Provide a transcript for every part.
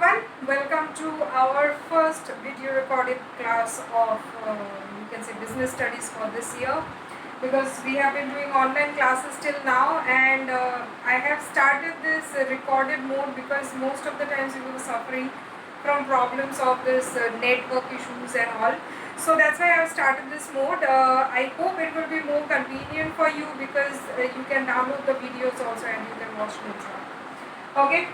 everyone, welcome to our first video recorded class of you can say business studies for this year, because we have been doing online classes till now, and I have started this recorded mode because most of the times we were suffering from problems of this network issues and all. So that's why I have started this mode. I hope it will be more convenient for you, because you can download the videos also and you can watch them. Okay.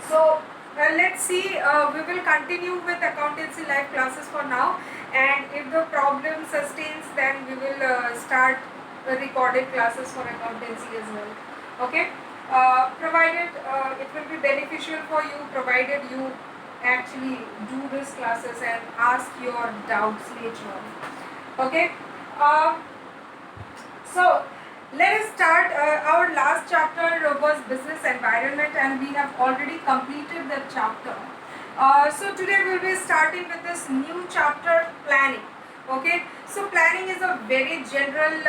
So let's see, we will continue with accountancy live classes for now, and if the problem sustains, then we will start recorded classes for accountancy as well. Okay. Provided it will be beneficial for you, provided you actually do these classes and ask your doubts later on. Okay. Uh, so let us start. Our last chapter was business environment, and we have already completed that chapter. So today we will be starting with this new chapter, planning. Okay, so planning is a very general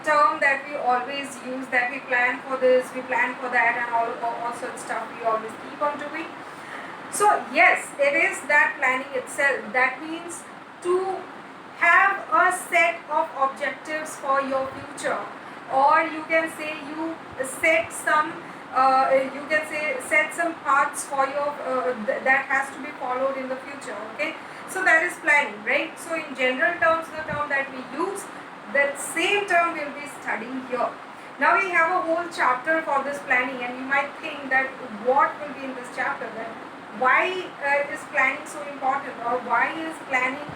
term that we always use, that we plan for this, we plan for that, and all such stuff we always keep on doing. So yes, it is that planning itself. That means to have a set of objectives for your future, or you can say you set some you can say set some paths for your that has to be followed in the future. Okay, so that is planning, right? So in general terms, the term that we use, that same term we'll be studying here. Now we have a whole chapter for this planning, and you might think that what will be in this chapter, that why is planning so important, or why is planning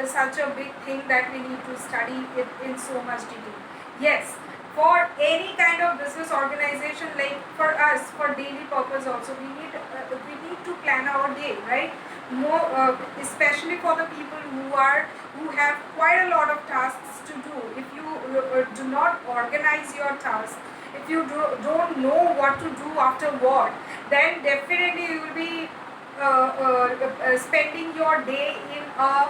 such a big thing that we need to study it in so much detail. Yes, for any kind of business organization, like for us, for daily purpose also, we need to plan our day, right? More especially for the people who have quite a lot of tasks to do. If you do not organize your tasks, if you don't know what to do after what, then definitely you will be spending your day in a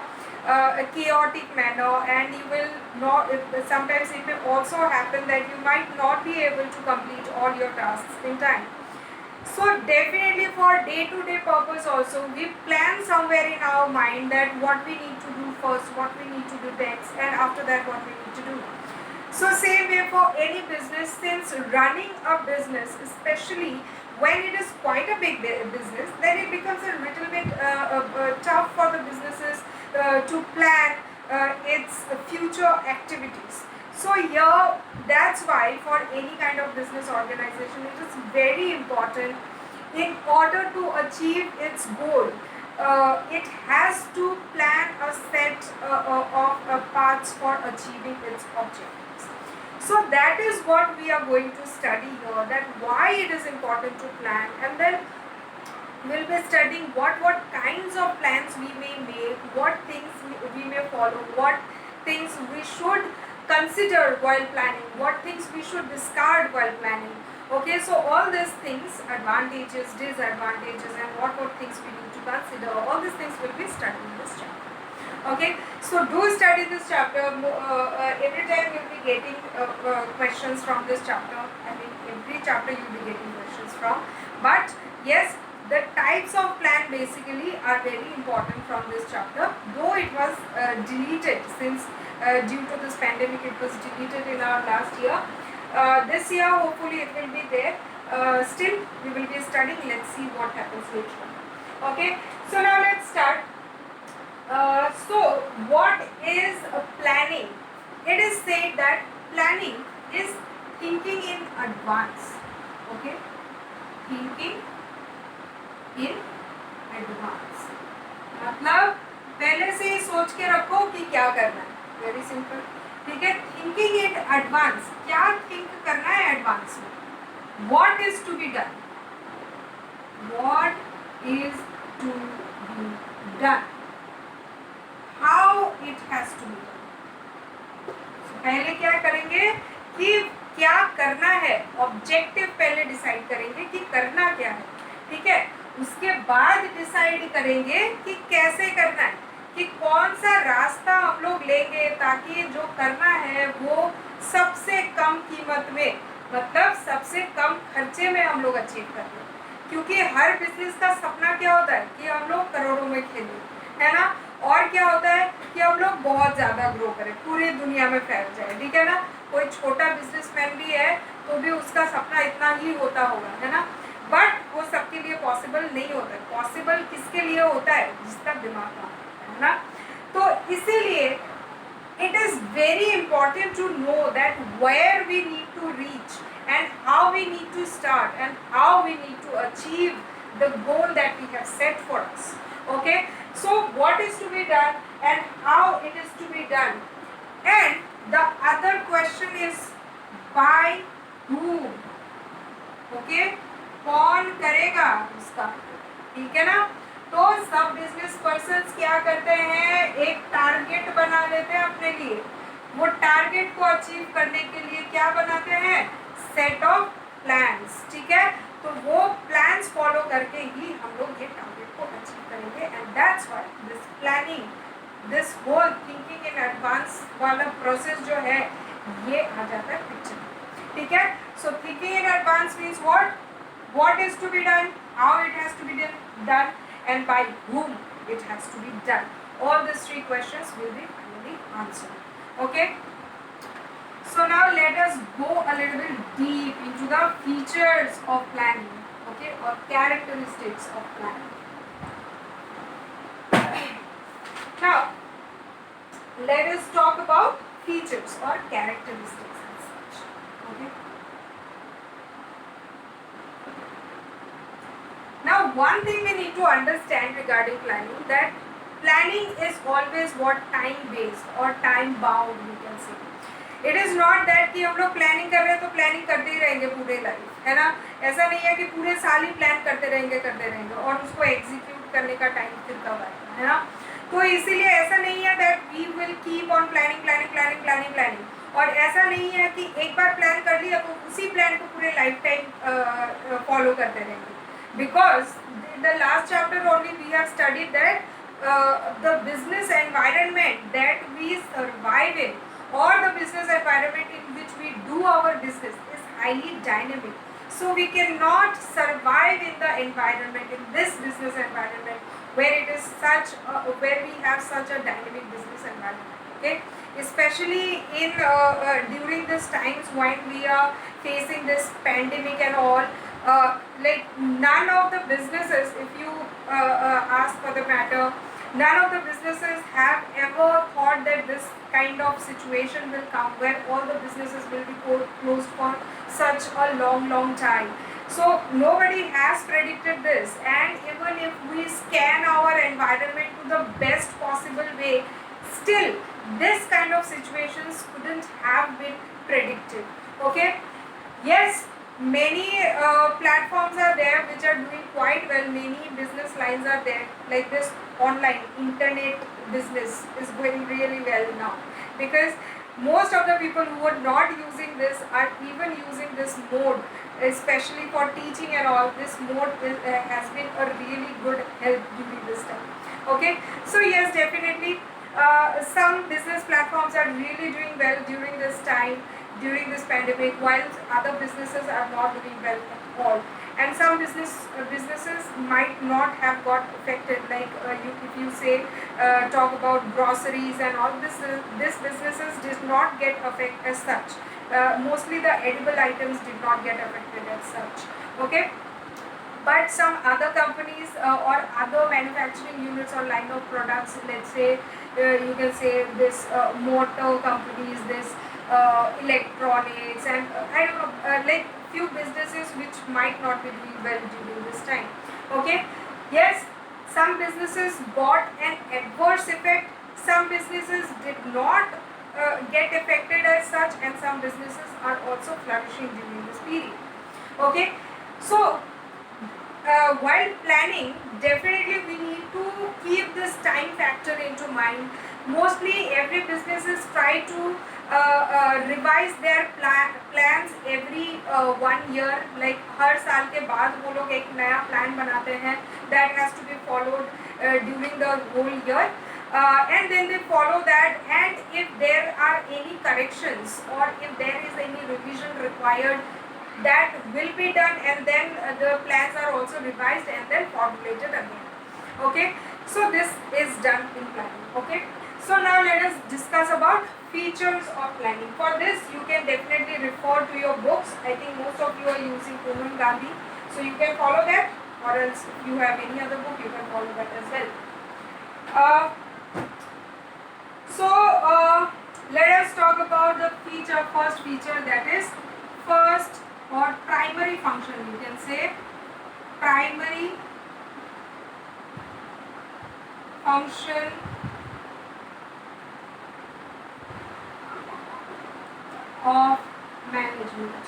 chaotic manner, and you will not, sometimes it may also happen that you might not be able to complete all your tasks in time. So definitely for day-to-day purpose also, we plan somewhere in our mind that what we need to do first, what we need to do next, and after that what we need to do. So same way for any business, since running a business, especially when it is quite a big business, then it becomes a little bit tough for the businesses to plan its future activities. So here, that's why for any kind of business organization, it is very important, in order to achieve its goal, it has to plan a set of paths for achieving its objectives. So that is what we are going to study here, that why it is important to plan, and then we'll be studying what kinds of plans we may make, what things we may follow, what things we should consider while planning, what things we should discard while planning. Okay, so all these things, advantages, disadvantages, and what things we need to consider, all these things will be studied in this chapter. Okay, so do study this chapter. Every time you'll be getting questions from this chapter. I mean, every chapter you'll be getting questions from. But yes, the types of plan basically are very important from this chapter, though it was deleted, since due to this pandemic it was deleted in our last year. This year hopefully it will be there. Still we will be studying. Let's see what happens later on. Okay, so now let's start. So what is planning? It is said that planning is thinking in advance. Okay, thinking in advance मतलब पहले से ही सोच के रखो कि क्या करना है. Very simple. ठीक है, थिंकिंग इन एडवांस. क्या थिंक करना है एडवांस में? What is to be done, what is to be done, how it has to be done. पहले क्या करेंगे कि क्या करना है, ऑब्जेक्टिव पहले डिसाइड करेंगे कि करना क्या है. ठीक है, उसके बाद डिसाइड करेंगे कि कैसे करना है, कि कौन सा रास्ता हम लोग लेंगे ताकि जो करना है वो सबसे कम कीमत में, मतलब सबसे कम खर्चे में हम लोग अचीव कर लें. क्योंकि हर बिजनेस का सपना क्या होता है कि हम लोग करोड़ों में खेलें, है ना, और क्या होता है कि हम लोग बहुत ज़्यादा ग्रो करें, पूरी दुनिया में फैल जाए, ठीक है ना। कोई छोटा बिजनेसमैन भी है तो भी उसका सपना इतना ही होता होगा, है ना, बट वो सबके लिए पॉसिबल नहीं होता है। पॉसिबल किसके लिए होता है? जिसका दिमाग काम करता है ना। तो इसीलिए it is very important to know that where we need to reach and how we need to start and how we need to achieve the goal that we have set for us. Okay, so what is to be done and how it is to be done, and the other question is by whom. Okay, कौन करेगा उसका, ठीक है ना। तो सब business persons क्या करते हैं, एक टारगेट बना लेते हैं अपने लिए। वो टारगेट को अचीव करने के लिए क्या बनाते हैं, सेट ऑफ प्लान्स, ठीक है। तो वो प्लान्स फॉलो करके ही हम लोग ये टारगेट को अचीव करेंगे, and that's why this planning, this whole thinking in advance वाला प्रोसेस जो है ये आ जाता है पिक्चर, ठीक है। So thinking in advance means what is to be done, how it has to be done, and by whom it has to be done. All these three questions will be finally answered. Okay, so now let us go a little bit deep into the features of planning, okay, or characteristics of planning. Now let us talk about features or characteristics as such. Okay, now one thing we need to understand regarding planning, that planning is always what time based or time bound, you can say. It is not that कि हम लोग planning कर रहे हैं तो planning करते ही रहेंगे पूरे लाइफ, है ना। ऐसा नहीं है कि पूरे साल ही प्लान करते रहेंगे और उसको एग्जीक्यूट करने का टाइम फिर कब आएगा, है ना। तो इसीलिए ऐसा नहीं है that we will keep on planning planning planning planning planning, और ऐसा नहीं है कि एक बार प्लान कर लिया तो उसी प्लान को पूरे लाइफ टाइम फॉलो करते रहेंगे। Because in the last chapter only we have studied that the business environment that we survive in, or the business environment in which we do our business, is highly dynamic. So we cannot survive in the environment, in this business environment, where it is such where we have such a dynamic business environment. Okay, especially in during these times when we are facing this pandemic and all. Like none of the businesses, if you ask for the matter, none of the businesses have ever thought that this kind of situation will come where all the businesses will be closed for such a long time. So nobody has predicted this, and even if we scan our environment to the best possible way, still this kind of situations couldn't have been predicted. Okay, yes, many platforms are there which are doing quite well. Many business lines are there, like this online internet business is going really well now, because most of the people who are not using this are even using this mode, especially for teaching and all. This mode has been a really good help during this time. Okay, so yes, definitely some business platforms are really doing well during this time, during this pandemic, while other businesses are not doing well at all. And some businesses might not have got affected, like if you say talk about groceries and all this businesses did not get affected as such. Mostly the edible items did not get affected as such. Okay, but some other companies or other manufacturing units or line of products, let's say you can say this motor companies, this electronics, and I don't know, like few businesses which might not be doing well during this time. Okay, yes, some businesses got an adverse effect, some businesses did not get affected as such, and some businesses are also flourishing during this period. Okay, so while planning, definitely we need to keep this time factor into mind. Mostly every businesses try to revise their plans every 1 year. Like हर साल के बाद वो लोग एक नया plan बनाते हैं that has to be followed during the whole year. And then they follow that, and if there are any corrections or if there is any revision required, that will be done, and then the plans are also revised and then formulated again. Okay, so this is done in planning. Okay, so now let us discuss about features of planning. For this you can definitely refer to your books. I think most of you are using Puman Gandhi, so you can follow that, or else if you have any other book you can follow that as well. uh, so let us talk about the first feature, that is first or primary function. You can say primary function of management.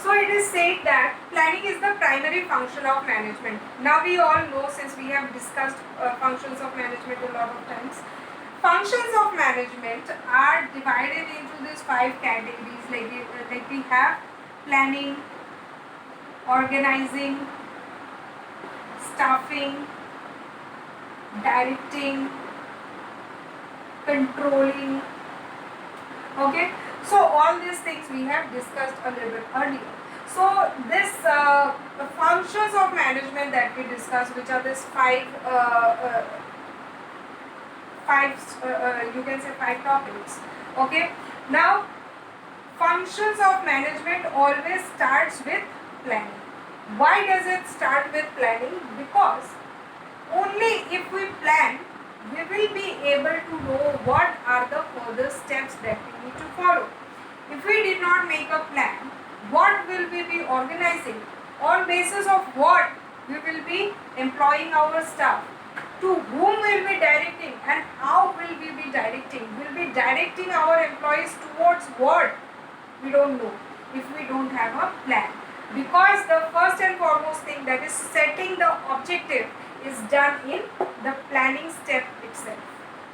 So it is said that planning is the primary function of management. Now we all know, since we have discussed functions of management a lot of times. Functions of management are divided into these 5 categories. Like we have planning, organizing, staffing, directing, controlling. Okay, so all these things we have discussed a little bit earlier. So this functions of management that we discussed, which are this you can say 5 topics. Okay, now functions of management always starts with planning. Why does it start with planning? Because only if we plan, we will be able to know what are the further steps that we need to follow. If we did not make a plan, what will we be organizing? On basis of what we will be employing our staff? To whom will be directing, and how will we be directing? Will be directing our employees towards what? We don't know if we don't have a plan. Because the first and foremost thing, that is setting the objective, is done in the planning step itself.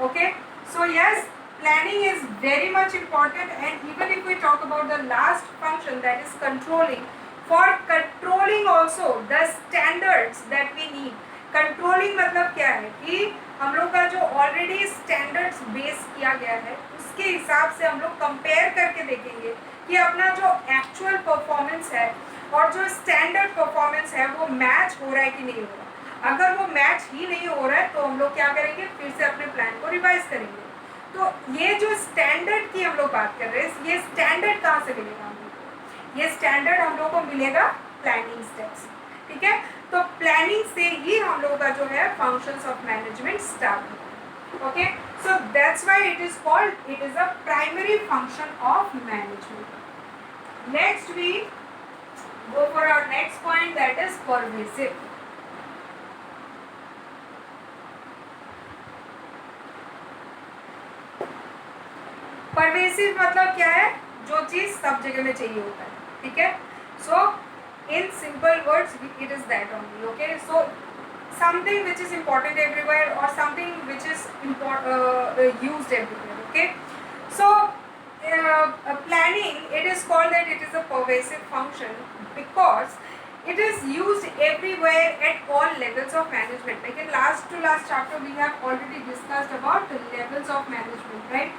Okay, so yes, planning is very much important. And even if we talk about the last function, that is controlling, for controlling also the standards that we need. Controlling मतलब क्या है कि हम लोग का जो already standards base किया गया है, उसके हिसाब से हम लोग कंपेयर करके देखेंगे कि अपना जो एक्चुअल परफॉर्मेंस है और जो स्टैंडर्ड परफॉर्मेंस है वो मैच हो रहा है कि नहीं हो रहा। अगर वो मैच ही नहीं हो रहा है तो हम लोग क्या करेंगे, फिर से अपने प्लान को रिवाइज करेंगे। तो ये जो स्टैंडर्ड की हम लोग बात कर रहे हैं, ये स्टैंडर्ड कहाँ से मिलेगा हम लोग को? ये स्टैंडर्ड हम लोग को मिलेगा प्लानिंग स्टेप्स। ठीक है, तो प्लानिंग से ही हम लोग का जो है फंक्शंस ऑफ मैनेजमेंट स्टार्ट होगा। Okay, so that's why it is called, it is a primary function of management. Next we go for our next point, that is pervasive. Pervasive मतलब क्या है? जो चीज सब जगह में चाहिए होता है। ठीक है, सो in simple words, it is that only. Okay, so something which is important everywhere, or something which is used everywhere. Okay, so planning, it is called that it is a pervasive function because it is used everywhere at all levels of management. Like in last to last chapter we have already discussed about the levels of management, right?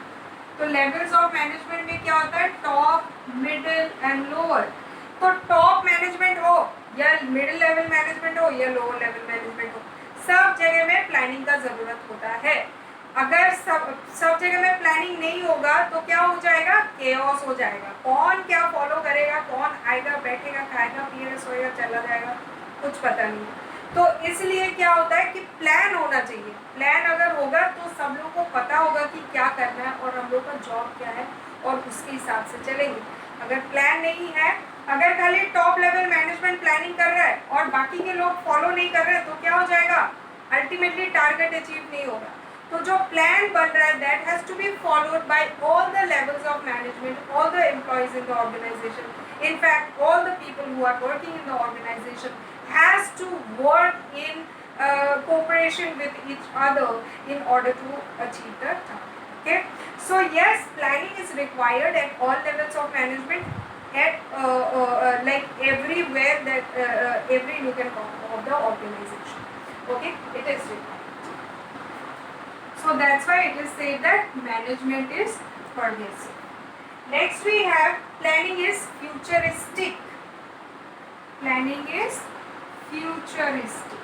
तो levels of management में क्या होता है? Top, middle and lower. तो top management हो या middle level management हो या लोअर लेवल मैनेजमेंट हो, सब जगह में प्लानिंग का जरूरत होता है। अगर सब जगह में प्लानिंग नहीं होगा तो क्या हो जाएगा? केओस हो जाएगा। कौन क्या फॉलो करेगा, कौन आएगा, बैठेगा, खाएगा, पिएगा, सोएगा, चला जाएगा, कुछ पता नहीं। तो इसलिए क्या होता है कि प्लान होना चाहिए। प्लान अगर होगा तो सब लोग को पता होगा कि क्या करना है और हम लोग का जॉब क्या है, और उसके हिसाब से चलेंगे। अगर प्लान नहीं है, अगर खाली टॉप लेवल मैनेजमेंट प्लानिंग कर रहा है और बाकी के लोग फॉलो नहीं कर रहे, तो क्या हो जाएगा? अल्टीमेटली टारगेट अचीव नहीं होगा। तो जो प्लान बन रहा है, that has to be followed by all the levels of management, all the employees in the organisation, in fact all the people who are working in the organization has to work in cooperation with each other in order to achieve the target. Okay, so yes, planning is required at all levels of management, at like everywhere, that every nook and corner of the organization. Okay, it is required. So that's why it is said that management is pervasive. Next we have planning is futuristic. Planning is futuristic.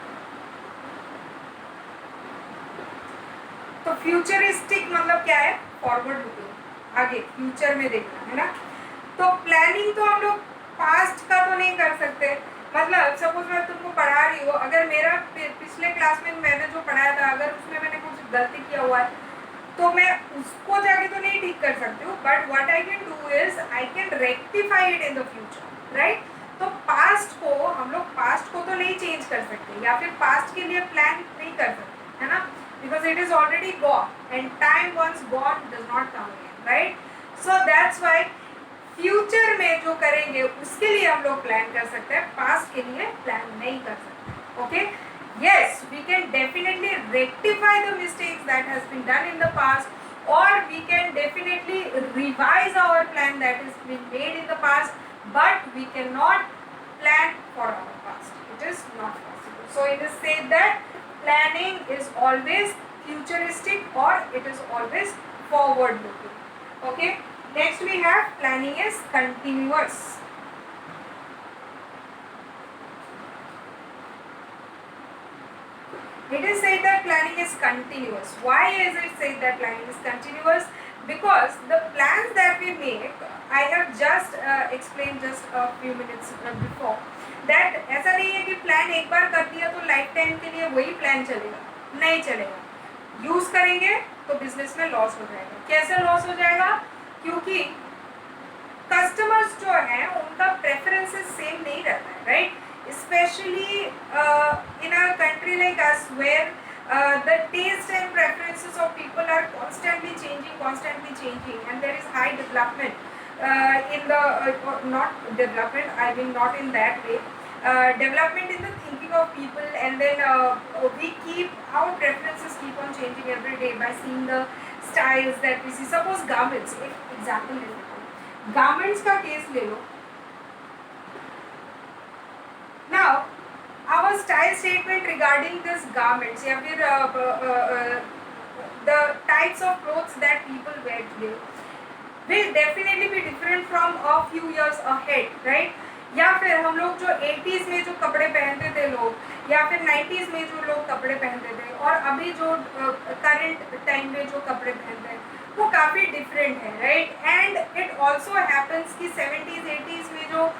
तो futuristic मतलब क्या है? Forward looking, आगे future में देखना है ना. तो प्लानिंग तो हम लोग पास्ट का तो नहीं कर सकते. मतलब सपोज मैं तुमको पढ़ा रही हूँ, अगर मेरा पिछले क्लास में मैंने जो पढ़ाया था अगर उसमें मैंने कुछ गलती किया हुआ है तो मैं उसको जाके तो नहीं ठीक कर सकती हूँ, but what I can do is I can rectify it in the future, right. तो पास्ट को हम लोग पास्ट को तो नहीं चेंज कर सकते या फिर पास्ट के लिए प्लान नहीं कर सकते, है ना, because it is already gone and time once gone does not come again, right. So that's why future में जो करेंगे उसके लिए हम लोग प्लान कर सकते हैं, पास्ट के लिए प्लान नहीं कर सकते. Okay, yes, we can definitely rectify the mistakes that has been done in the past, or we can definitely revise our plan that has been made in the past, but we cannot plan for our past. It is not possible. So it is said that planning is always futuristic or it is always forward looking. Okay, next we have planning is continuous. It is said that planning is continuous. Why is it said that planning is continuous? Because the plans that we make, I have just explained just a few minutes before, that ऐसा नहीं है कि plan एक बार कर दिया तो life time के लिए वही प्लान चलेगा, नहीं चलेगा. यूज करेंगे तो बिजनेस में लॉस हो जाएगा. कैसे लॉस हो जाएगा? क्योंकि कस्टमर्स जो है उनका प्रेफरेंसेस सेम नहीं रहता है, right. Especially in a country like us where the taste and preferences of people are constantly changing and there is high development in the not development, I mean not in that way, development in the thinking of people, and then we keep our preferences keep on changing every day by seeing the styles that we see. Suppose garments, एक example ले लो, garments का case ले लो. Now, our style statement regarding this garments या फिर the types of clothes that people wear today will definitely be different from a few years ahead, right? या फिर हम लोग जो 80s में जो कपड़े पहनते थे लोग या फिर 90s में जो लोग कपड़े पहनते थे और अभी जो करंट टाइम में जो कपड़े पहनते हैं वो काफ़ी डिफरेंट है, right. And it also happens कि 70s 80s में जो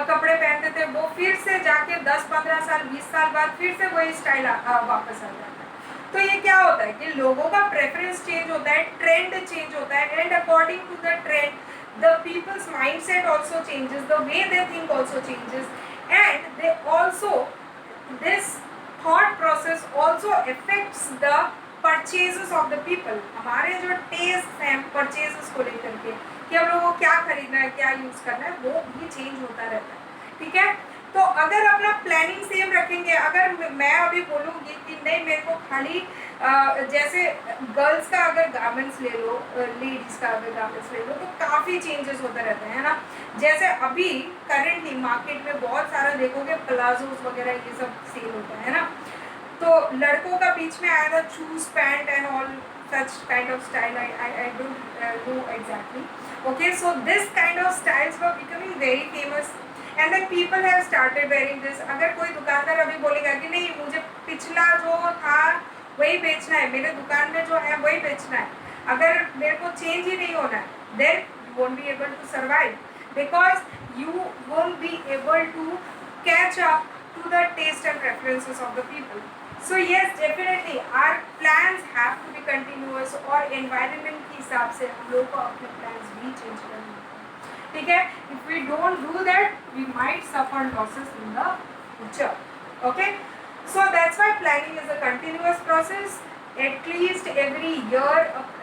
कपड़े पहनते थे वो फिर से जाके 10-15 साल 20 साल बाद फिर से वही स्टाइल वापस आ जाता है. तो ये क्या होता है कि लोगों का प्रेफरेंस चेंज होता है, ट्रेंड चेंज होता है, and according to the trend the people's mindset also changes, the way they think also changes, and they also, this thought process also affects the purchases of the people. हमारे जो test हैं purchases को लेकर के कि हम लोगों को क्या खरीदना है, क्या यूज़ करना है, वो भी चेंज होता रहता है, ठीक है. तो अगर अपना प्लानिंग सेम रखेंगे, अगर मैं अभी बोलूँगी कि नहीं मेरे को खाली जैसे गर्ल्स का अगर गारमेंट्स ले लो, लेडीज़ का अगर गारमेंट्स ले लो तो काफ़ी चेंजेस होते रहते हैं, है ना. जैसे अभी करेंटली मार्केट में बहुत सारा देखोगे प्लाजोस वगैरह ये सब सेल होता है ना. तो लड़कों का बीच में आया था shoes pant and all such kind of style. I don't know exactly. Okay, so this kind of styles were becoming very famous, and then people have started wearing this. अगर कोई दुकानदार अभी बोलेगा कि नहीं मुझे पिछला जो था वही बेचना है, मेरे दुकान में जो है वही बेचना है, अगर मेरे को चेंज ही नहीं होना है, then you won't be able to survive because you won't be able to catch up to the taste and preferences of the people. So yes, definitely our plans have to be continuous और environment के हिसाब से हम लोग को अपने plans भी change करने होते हैं, ठीक है. If we don't do that, we might suffer losses in the future. Okay, so that's why planning is a continuous process. At least every year,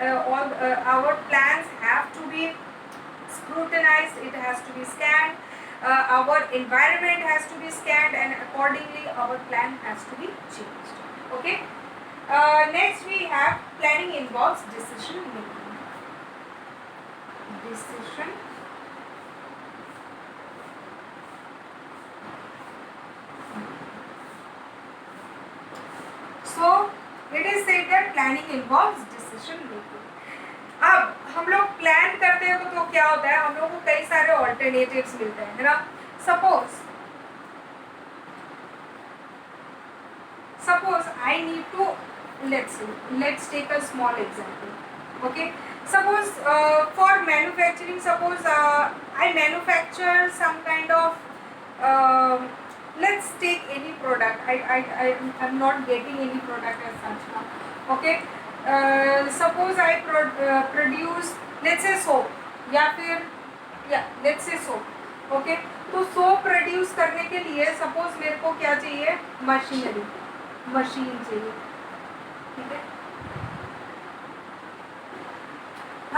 all our plans have to be scrutinized. It has to be scanned. Our environment has to be scanned, and accordingly our plan has to be changed. Okay, next we have planning involves decision making. Decision so it is said that planning involves decision making. अब हम लोग plan करते हैं तो क्या होता है, हम लोग को कई सारे ऑल्टरनेटिव्स मिलते हैं, है ना। Suppose I need to, let's take a small example. Okay, suppose for manufacturing, suppose I manufacture some kind of, let's take any product. I'm not getting any product as such now. Okay, suppose I produce, let's say soap, या फिर let's say soap. Okay, तो soap produce करने के लिए suppose मेरे को क्या चाहिए, मशीन चाहिए, ठीक है।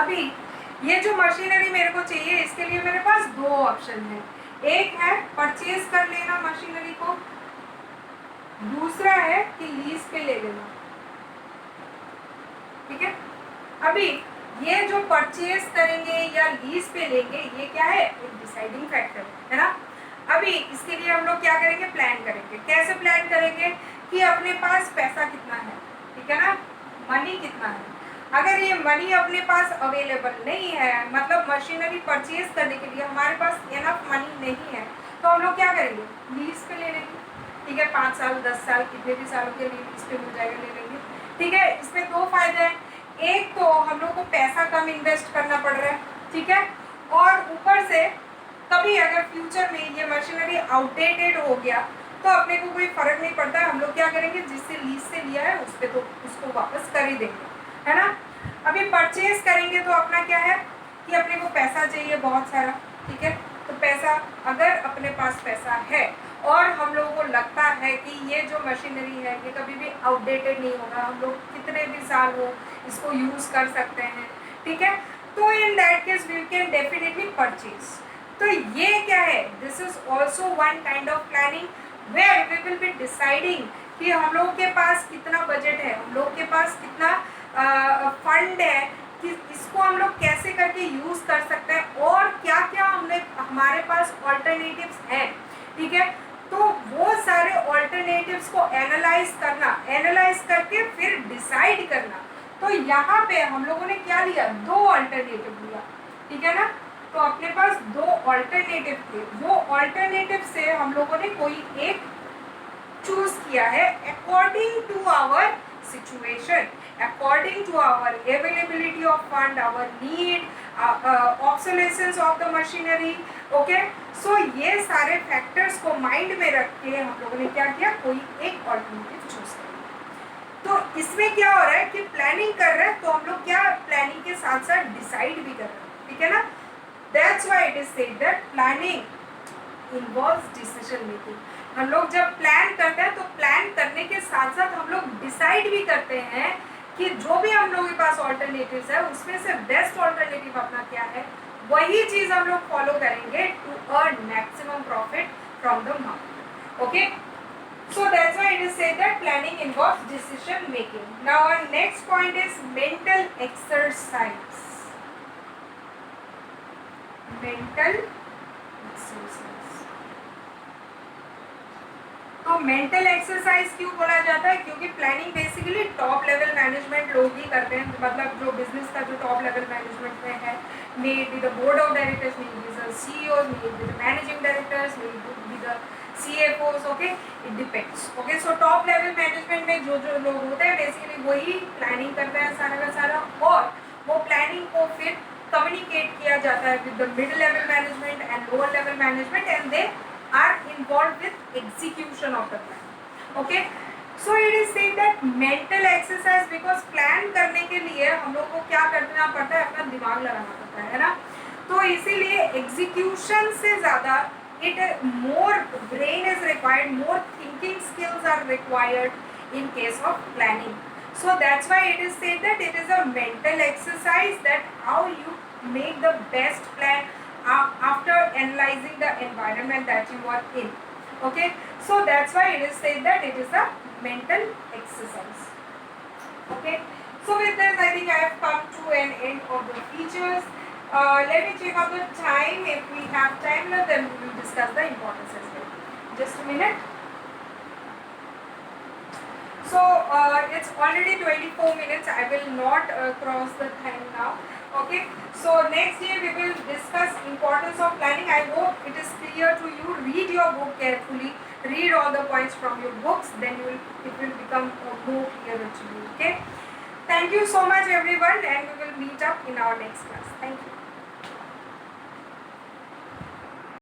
अभी ये जो मशीनरी मेरे को चाहिए, इसके लिए मेरे पास दो ऑप्शन है। एक है परचेज कर लेना मशीनरी को, दूसरा है कि लीज पे ले लेना, ठीक है। अभी ये जो परचेज करेंगे या लीज पे लेंगे, ये क्या है, एक डिसाइडिंग फैक्टर है ना। अभी इसके लिए हम लोग क्या करेंगे, प्लान करेंगे। कैसे प्लान करेंगे कि अपने पास पैसा कितना है, ठीक है ना, मनी कितना है। अगर ये मनी अपने पास अवेलेबल नहीं है, मतलब मशीनरी परचेज करने के लिए हमारे पास इनफ मनी नहीं है, तो हम लोग क्या करेंगे, लीज पे ले लेंगे, ठीक है। 5 साल 10 साल कितने भी सालों के लिए लीज पे मिल जाएगा, ले लेंगे, ठीक है। इसमें दो फायदे हैं, एक तो हम लोग को पैसा कम इन्वेस्ट करना पड़ रहा है, ठीक है, और ऊपर से कभी अगर फ्यूचर में ये मशीनरी आउटडेटेड हो गया तो अपने को कोई फर्क नहीं पड़ता है, हम लोग क्या करेंगे, जिससे लीज से लिया है उस पर तो उसको वापस कर ही देंगे, है ना। अभी परचेज करेंगे तो अपना क्या है कि अपने को पैसा चाहिए बहुत सारा, ठीक है। तो पैसा, अगर अपने पास पैसा है और हम लोगों को लगता है कि ये जो मशीनरी है ये कभी भी आउटडेटेड नहीं होगा, हम लोग कितने भी साल हो इसको यूज कर सकते हैं, ठीक है, तो in that case we can definitely purchase. तो ये क्या है, this is also one kind of planning where we will be deciding कि हम लोग के पास कितना बजट है, हम लोग के पास कितना फंड है, कि इसको हम लोग कैसे करके यूज कर सकते हैं और क्या क्या हमारे पास ऑल्टरनेटिव्स हैं, ठीक है। तो वो सारे ऑल्टरनेटिव्स को एनालाइज करके फिर डिसाइड करना। तो यहाँ पे हम लोगों ने क्या लिया, दो ऑल्टरनेटिव लिया, ठीक है ना। तो अपने पास दो ऑल्टरनेटिव थे, वो ऑल्टरनेटिव से हम लोगों ने कोई एक चूज किया है according to our situation, according to our availability of fund, our need, obsolescence of the machinery. Okay, so ये सारे फैक्टर्स को माइंड में रख के हम लोगों ने क्या किया, कोई एक ऑल्टरनेटिव चूज किया। तो इसमें क्या हो रहा है कि प्लानिंग कर रहे हैं तो हम लोग क्या प्लानिंग के साथ साथ डिसाइड भी कर रहे हैं, ठीक है ना। That's why it is said that planning involves decision making. हम लोग जब प्लान करते हैं तो प्लान करने के साथ साथ हम लोग डिसाइड भी करते हैं कि जो भी हम लोग के पास ऑल्टरनेटिव्स है उसमें से बेस्ट ऑल्टरनेटिव अपना क्या है, वही चीज हम लोग फॉलो करेंगे to earn maximum profit from the market. Okay, so that's why it is said that planning involves decision making. Now our next point is mental exercise. Mental exercise. तो mental exercise क्यों बोला जाता है, क्योंकि planning basically top level management लोग ही करते हैं, मतलब जो बिजनेस का जो टॉप लेवल मैनेजमेंट में है, may be the board of directors, may be the CEOs, may be the managing directors, may be the CFOs, okay, it depends. Okay, so top level management में जो जो लोग होते हैं बेसिकली वही planning करते हैं सारा का सारा, और वो प्लानिंग को फिर कम्युनिकेट किया जाता है with the mid level management and lower level management, and they are involved with execution of the plan. Okay, so it is said that mental exercise, because plan करने के लिए हम लोग को क्या करना पड़ता है, अपना दिमाग लगाना पड़ता है ना। तो इसीलिए execution से ज़्यादा more brain is required, more thinking skills are required in case of planning. So that's why it is said that it is a mental exercise, that how you make the best plan after analyzing the environment that you are in. Okay, so that's why it is said that it is a mental exercise. Okay, so with this I think I have come to an end of the features. Let me check out the time. If we have time left, then we will discuss the importance as well. Just a minute. So it's already 24 minutes. I will not cross the time now. Okay, so next day we will discuss importance of planning. I hope it is clear to you. Read your book carefully, read all the points from your books, then it will become more clearer to you. Okay, thank you so much everyone, and we will meet up in our next class. Thank you.